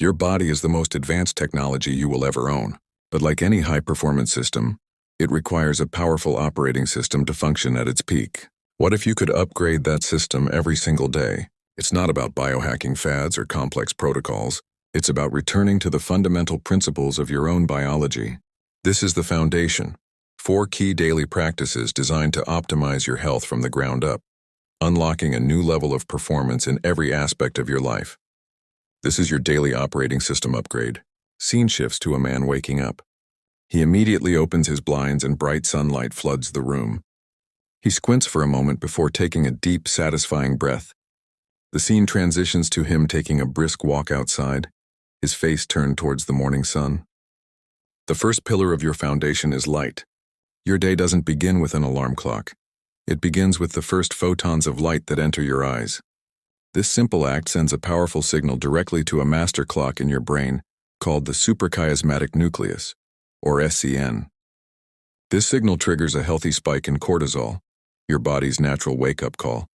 Your body is the most advanced technology you will ever own. But like any high-performance system, it requires a powerful operating system to function at its peak. What if you could upgrade that system every single day? It's not about biohacking fads or complex protocols. It's about returning to the fundamental principles of your own biology. This is the foundation. 4 key daily practices designed to optimize your health from the ground up, unlocking a new level of performance in every aspect of your life. This is your daily operating system upgrade. Scene shifts to a man waking up. He immediately opens his blinds and bright sunlight floods the room. He squints for a moment before taking a deep, satisfying breath. The scene transitions to him taking a brisk walk outside, his face turned towards the morning sun. The first pillar of your foundation is light. Your day doesn't begin with an alarm clock. It begins with the first photons of light that enter your eyes. This simple act sends a powerful signal directly to a master clock in your brain called the suprachiasmatic nucleus, or SCN. This signal triggers a healthy spike in cortisol, your body's natural wake-up call,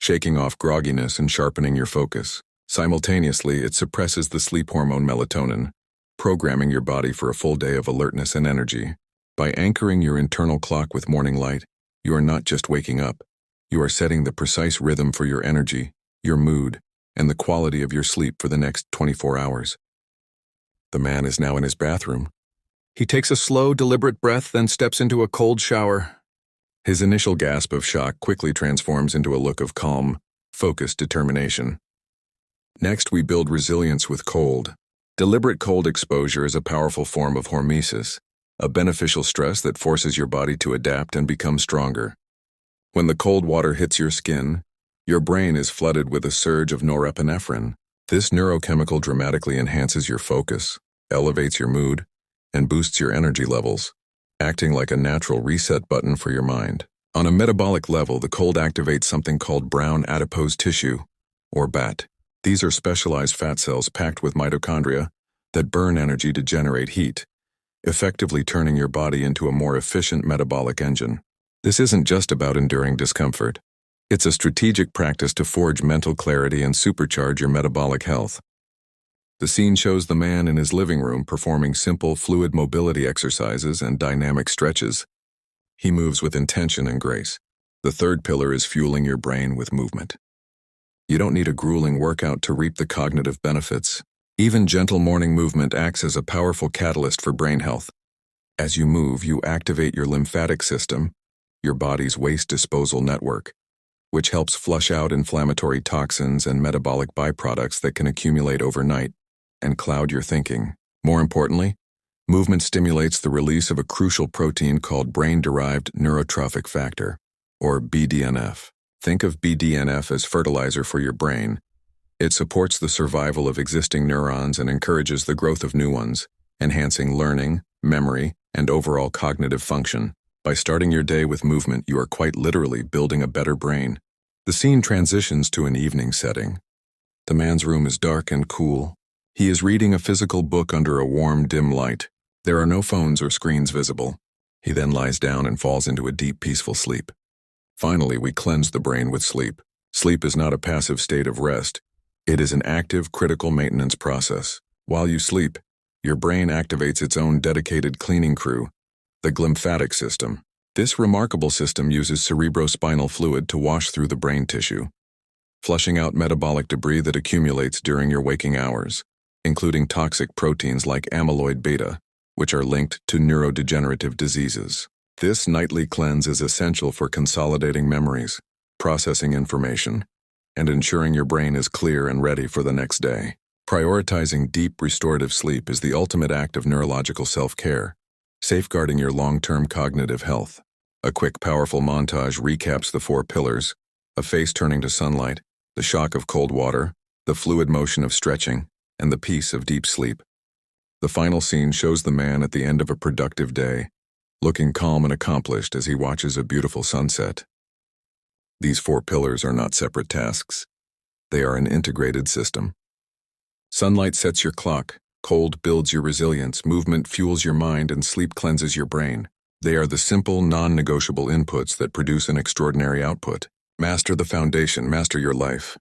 shaking off grogginess and sharpening your focus. Simultaneously, it suppresses the sleep hormone melatonin, programming your body for a full day of alertness and energy. By anchoring your internal clock with morning light, you are not just waking up, you are setting the precise rhythm for your energy, your mood, and the quality of your sleep for the next 24 hours. The man is now in his bathroom. He takes a slow, deliberate breath, then steps into a cold shower. His initial gasp of shock quickly transforms into a look of calm, focused determination. Next, we build resilience with cold. Deliberate cold exposure is a powerful form of hormesis, a beneficial stress that forces your body to adapt and become stronger. When the cold water hits your skin, your brain is flooded with a surge of norepinephrine. This neurochemical dramatically enhances your focus, elevates your mood, and boosts your energy levels, acting like a natural reset button for your mind. On a metabolic level, the cold activates something called brown adipose tissue, or BAT. These are specialized fat cells packed with mitochondria that burn energy to generate heat, effectively turning your body into a more efficient metabolic engine. This isn't just about enduring discomfort. It's a strategic practice to forge mental clarity and supercharge your metabolic health. The scene shows the man in his living room performing simple fluid mobility exercises and dynamic stretches. He moves with intention and grace. The third pillar is fueling your brain with movement. You don't need a grueling workout to reap the cognitive benefits. Even gentle morning movement acts as a powerful catalyst for brain health. As you move, you activate your lymphatic system, your body's waste disposal network, which helps flush out inflammatory toxins and metabolic byproducts that can accumulate overnight and cloud your thinking. More importantly, movement stimulates the release of a crucial protein called brain-derived neurotrophic factor, or BDNF. Think of BDNF as fertilizer for your brain. It supports the survival of existing neurons and encourages the growth of new ones, enhancing learning, memory, and overall cognitive function. By starting your day with movement, you are quite literally building a better brain. The scene transitions to an evening setting. The man's room is dark and cool. He is reading a physical book under a warm, dim light. There are no phones or screens visible. He then lies down and falls into a deep, peaceful sleep. Finally, we cleanse the brain with sleep. Sleep is not a passive state of rest. It is an active, critical maintenance process. While you sleep, your brain activates its own dedicated cleaning crew, the glymphatic system. This remarkable system uses cerebrospinal fluid to wash through the brain tissue, flushing out metabolic debris that accumulates during your waking hours, including toxic proteins like amyloid beta, which are linked to neurodegenerative diseases. This nightly cleanse is essential for consolidating memories, processing information, and ensuring your brain is clear and ready for the next day. Prioritizing deep restorative sleep is the ultimate act of neurological self-care, safeguarding your long-term cognitive health. A quick, powerful montage recaps the 4 pillars: a face turning to sunlight, the shock of cold water, the fluid motion of stretching, and the peace of deep sleep. The final scene shows the man at the end of a productive day, looking calm and accomplished as he watches a beautiful sunset. These 4 pillars are not separate tasks. They are an integrated system. Sunlight sets your clock, cold builds your resilience, movement fuels your mind, and sleep cleanses your brain. They are the simple, non-negotiable inputs that produce an extraordinary output. Master the foundation, master your life.